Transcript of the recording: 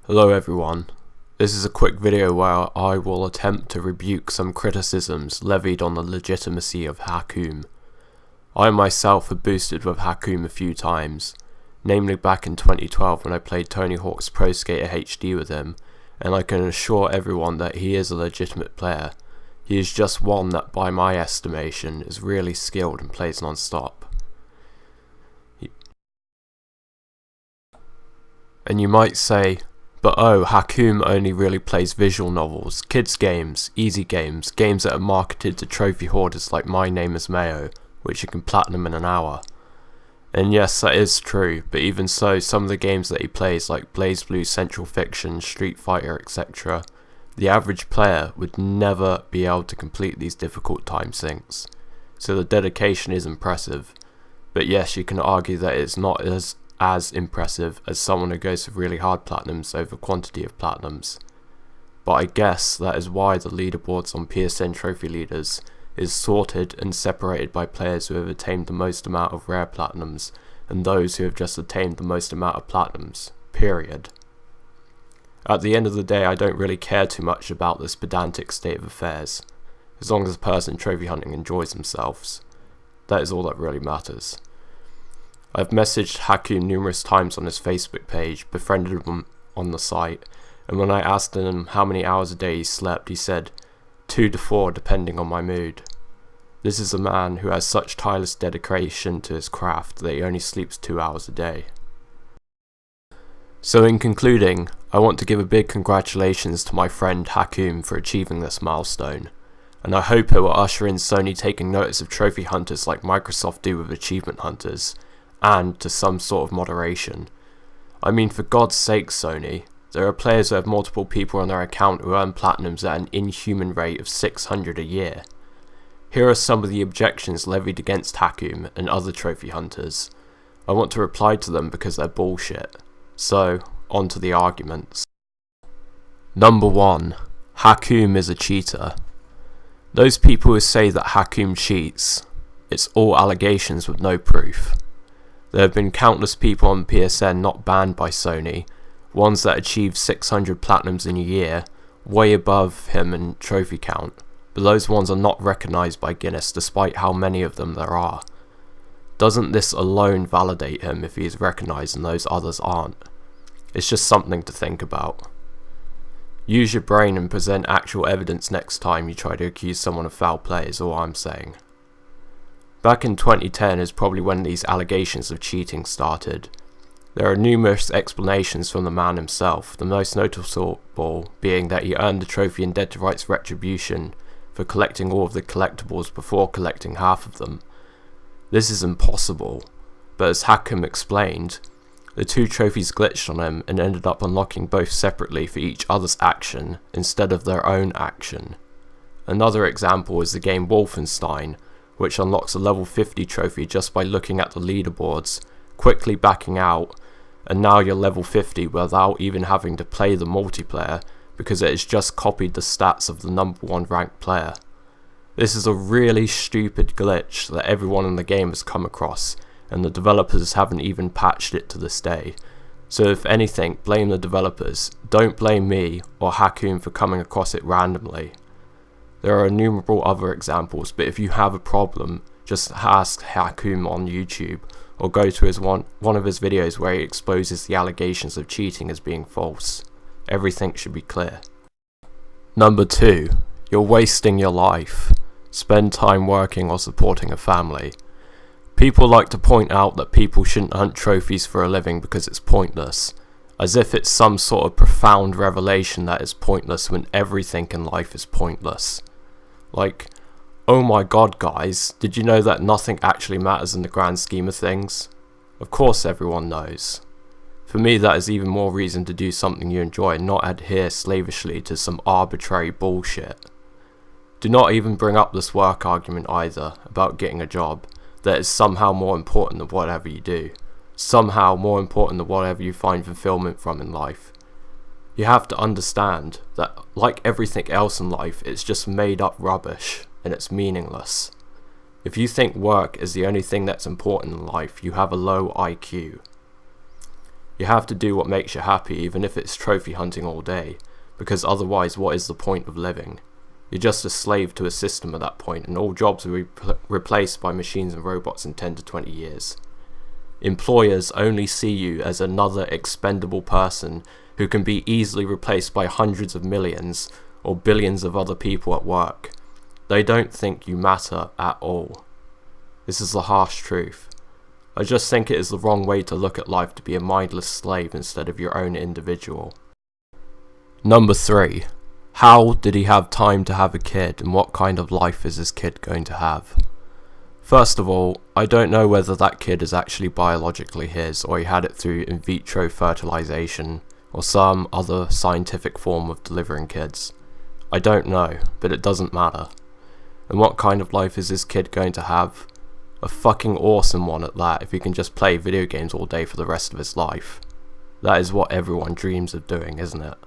Hello everyone, this is a quick video where I will attempt to rebuke some criticisms levied on the legitimacy of Hakoom. I myself have boosted with Hakoom a few times, namely back in 2012 when I played Tony Hawk's Pro Skater HD with him, and I can assure everyone that he is a legitimate player. He is just one that by my estimation is really skilled and plays non-stop. And you might say, but oh, Hakoom only really plays visual novels, kids games, easy games, games that are marketed to trophy hoarders like My Name is Mayo, which you can platinum in an hour. And yes, that is true, but even so, some of the games that he plays like BlazBlue, Central Fiction, Street Fighter, etc., the average player would never be able to complete these difficult time sinks. So the dedication is impressive, but yes, you can argue that it's not as impressive as someone who goes for really hard platinums over quantity of platinums. But I guess that is why the leaderboards on PSN trophy leaders is sorted and separated by players who have attained the most amount of rare platinums and those who have just attained the most amount of platinums, period. At the end of the day, I don't really care too much about this pedantic state of affairs, as long as the person trophy hunting enjoys themselves. That is all that really matters. I've messaged Hakoom numerous times on his Facebook page, befriended him on the site, and when I asked him how many hours a day he slept, he said 2 to 4 depending on my mood. This is a man who has such tireless dedication to his craft that he only sleeps 2 hours a day. So in concluding, I want to give a big congratulations to my friend Hakoom for achieving this milestone, and I hope it will usher in Sony taking notice of trophy hunters like Microsoft do with achievement hunters, and to some sort of moderation. I mean, for God's sake, Sony, there are players who have multiple people on their account who earn platinums at an inhuman rate of 600 a year. Here are some of the objections levied against Hakoom and other trophy hunters. I want to reply to them because they're bullshit. So, on to the arguments. Number 1. Hakoom is a cheater. Those people who say that Hakoom cheats, it's all allegations with no proof. There have been countless people on PSN not banned by Sony, ones that achieved 600 platinums in a year, way above him in trophy count, but those ones are not recognised by Guinness despite how many of them there are. Doesn't this alone validate him if he is recognised and those others aren't? It's just something to think about. Use your brain and present actual evidence next time you try to accuse someone of foul play is all I'm saying. Back in 2010 is probably when these allegations of cheating started. There are numerous explanations from the man himself, the most noticeable being that he earned the trophy in Dead to Rights Retribution for collecting all of the collectibles before collecting half of them. This is impossible, but as Hakoom explained, the 2 trophies glitched on him and ended up unlocking both separately for each other's action instead of their own action. Another example is the game Wolfenstein, which unlocks a level 50 trophy just by looking at the leaderboards, quickly backing out, and now you're level 50 without even having to play the multiplayer because it has just copied the stats of the number 1 ranked player. This is a really stupid glitch that everyone in the game has come across, and the developers haven't even patched it to this day. So if anything, blame the developers, don't blame me or Hakoom for coming across it randomly. There are innumerable other examples, but if you have a problem, just ask Hakoom on YouTube, or go to one of his videos where he exposes the allegations of cheating as being false. Everything should be clear. Number 2. You're wasting your life. Spend time working or supporting a family. People like to point out that people shouldn't hunt trophies for a living because it's pointless, as if it's some sort of profound revelation that is pointless when everything in life is pointless. Like, oh my god guys, did you know that nothing actually matters in the grand scheme of things? Of course everyone knows. For me that is even more reason to do something you enjoy and not adhere slavishly to some arbitrary bullshit. Do not even bring up this work argument either, about getting a job, that is somehow more important than whatever you do. Somehow more important than whatever you find fulfillment from in life. You have to understand that, like everything else in life, it's just made up rubbish, and it's meaningless. If you think work is the only thing that's important in life, you have a low IQ. You have to do what makes you happy, even if it's trophy hunting all day, because otherwise what is the point of living? You're just a slave to a system at that point, and all jobs will be replaced by machines and robots in 10 to 20 years. Employers only see you as another expendable person who can be easily replaced by hundreds of millions or billions of other people at work. They don't think you matter at all. This is the harsh truth. I just think it is the wrong way to look at life, to be a mindless slave instead of your own individual. Number 3. How did he have time to have a kid, and what kind of life is this kid going to have? First of all, I don't know whether that kid is actually biologically his, or he had it through in vitro fertilization, or some other scientific form of delivering kids. I don't know, but it doesn't matter. And what kind of life is this kid going to have? A fucking awesome one at that, if he can just play video games all day for the rest of his life. That is what everyone dreams of doing, isn't it?